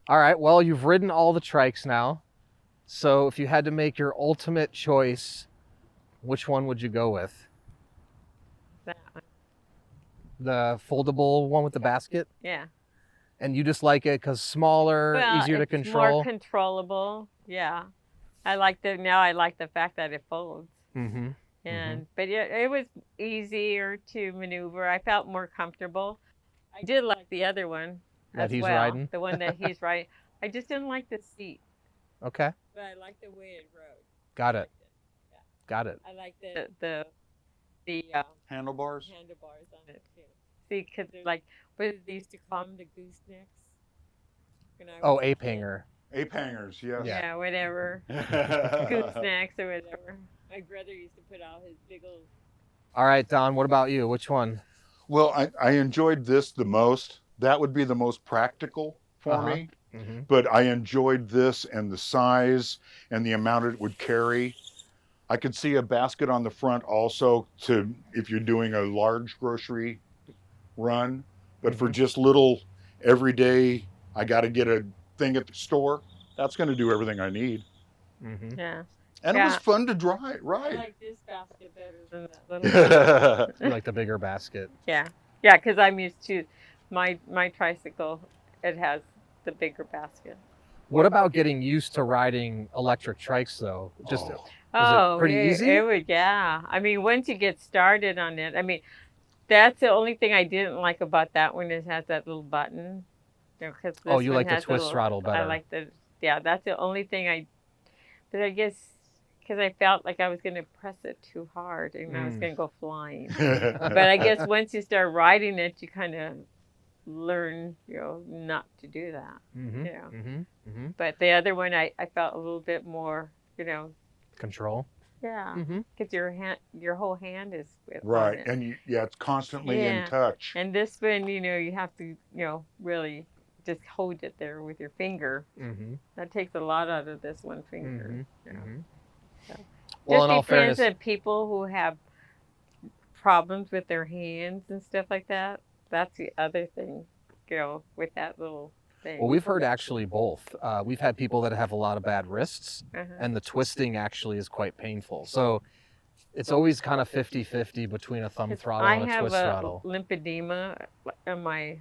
All right, well, you've ridden all the trikes now. So if you had to make your ultimate choice, which one would you go with? That one. The foldable one with the basket? Yeah. And you just like it because smaller, Well, easier to it's control? more controllable. Yeah. I like the fact that it folds. Mm-hmm. And but yeah, it was easier to maneuver. I felt more comfortable. I did like the other one That as he's well, riding? the one that he's riding. I just didn't like the seat, Okay, but I like the way it rode. got I it, liked Yeah. got it. I like the Handlebars? handlebars on it too. See, because they're like, what did they used to call them, the goosenecks? When I Oh, was a ape kid. hanger. Ape hangers, yes. Yeah. Yeah, whatever. Goosenecks or whatever. My brother used to put out his big old. All right, Don, what about you? Which one? Well, I enjoyed this the most. That would be the most practical for Uh-huh. me. Mm-hmm. But I enjoyed this and the size and the amount it would carry. I could see a basket on the front also to if you're doing a large grocery run. But for Mhm. just little everyday, I got to get a thing at the store, that's going to do everything I need. Mm-hmm. Yeah. And it was Yeah. fun to I ride. like this basket better than that little. You like the bigger basket. Yeah, yeah, because I'm used to my tricycle. It has the bigger basket. What about getting used to riding electric trikes, though? Just Oh. Oh, pretty easy? It would, yeah. I mean, once you get started on it, I mean, that's the only thing I didn't like about that one. It has that little button. You know, 'cause Oh, this you one like the has a twist little- throttle better. I like yeah, that's the only thing but I guess because I felt like I was going to press it too hard and I was Mm. going to go flying. But I guess once you start riding it, you kind of learn, not to do that. Mm-hmm. Yeah. Mm-hmm. Mm-hmm. But the other one, I felt a little bit more, Control. yeah, Mm-hmm. because your whole hand is on Right. it. And it's constantly Yeah. in touch. And this one, you have to, really just hold it there with your finger. Mm-hmm. That takes a lot out of this one finger. Mm-hmm. you know. Mm-hmm. So, Well, in all just depends fairness, on people who have problems with their hands and stuff like that. That's the other thing, with that little thing. well, we've heard actually both. We've had people that have a lot of bad wrists, Uh-huh. and the twisting actually is quite painful. So it's always kind of 50-50 between a thumb 'Cause throttle I and a have twist throttle. lymphedema on my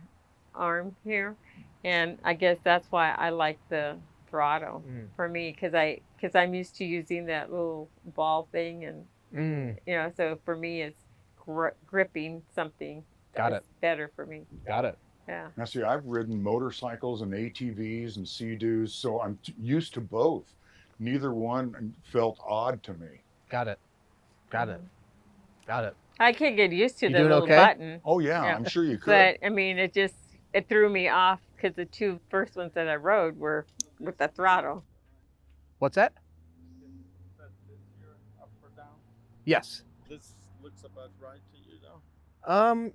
arm here, and I guess that's why I like the throttle Mm. for me because I'm used to using that little ball thing, and Mm. so for me it's gripping something. Got that's it. better for me. Got it. Yeah. Now, see, I've ridden motorcycles and ATVs and Sea-Doos, so I'm used to both. Neither one felt odd to me. Got it. Got it. Got it. I can't get used to You the doing little okay? button, Oh, yeah, Yeah. I'm sure you could. but I mean it threw me off because the two first ones that I rode were with the throttle. What's that? Set this here up or down. Yes. This looks about right to you, though.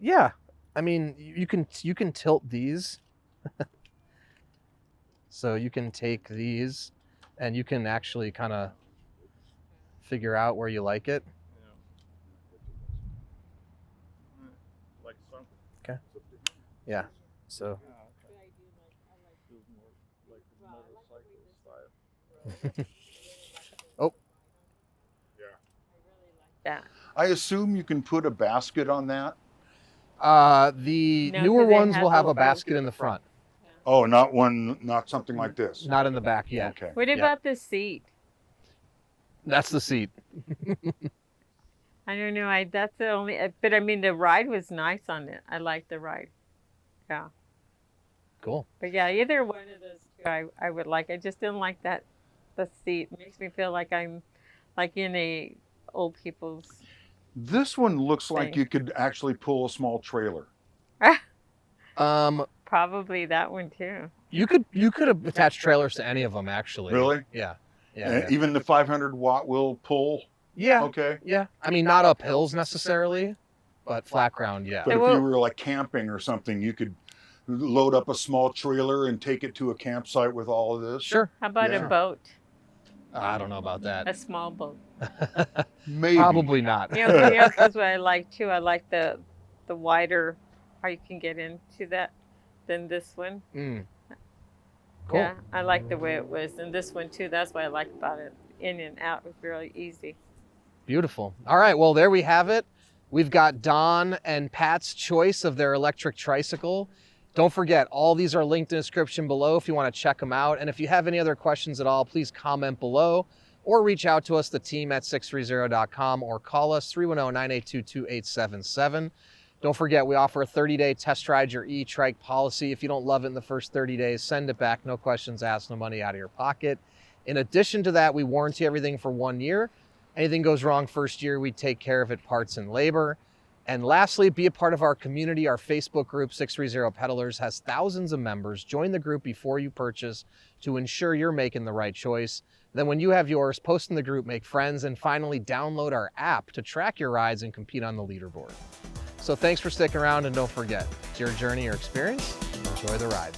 Yeah. I mean, you can tilt these. So you can take these and you can actually kind of figure out where you like it. Yeah. Like so. Yeah. So Yeah, okay. Do more like a motorcycle style. Oh. Yeah. I assume you can put a basket on that? the No, newer 'cause it ones has will have a a basket in the front, Oh, not something like this. not in the back yet. Okay. What Yeah. about the seat? That's the seat. I don't know. That's the only. But I mean, the ride was nice on it. I liked the ride. Yeah. Cool. But yeah, either one of those two, I would like. I just didn't like the seat. It makes me feel like I'm like in a old people's. This one looks like Thing. you could actually pull a small trailer. Probably that one too. You could attach trailers to any of them actually. Really? Yeah. Yeah. Even the 500 watt will pull. Yeah. Okay. Yeah. I mean, not up hills necessarily, but flat ground, yeah. But And if you we'll- were like camping or something, you could load up a small trailer and take it to a campsite with all of this. Sure. How about Yeah. a boat? I don't know about that. A small boat. Maybe. Probably not. That's what I like too. I like the wider, how you can get into that than this one. Mm. Cool. Yeah, I like the way it was, and this one too. That's what I like about it. In and out was really easy. Beautiful. All right, well, there we have it. We've got Don and Pat's choice of their electric tricycle. Don't forget, all these are linked in the description below if you want to check them out. And if you have any other questions at all, please comment below or reach out to us, the team at sixthreezero.com, or call us 310-982-2877. Don't forget, we offer a 30-day test ride your e-trike policy. If you don't love it in the first 30 days, send it back. No questions asked, no money out of your pocket. In addition to that, we warranty everything for 1 year. Anything goes wrong first year, we take care of it, parts and labor. And lastly, be a part of our community. Our Facebook group, 630 Peddlers, has thousands of members. Join the group before you purchase to ensure you're making the right choice. Then when you have yours, post in the group, make friends, and finally download our app to track your rides and compete on the leaderboard. So thanks for sticking around, and don't forget, it's your journey or experience. Enjoy the ride.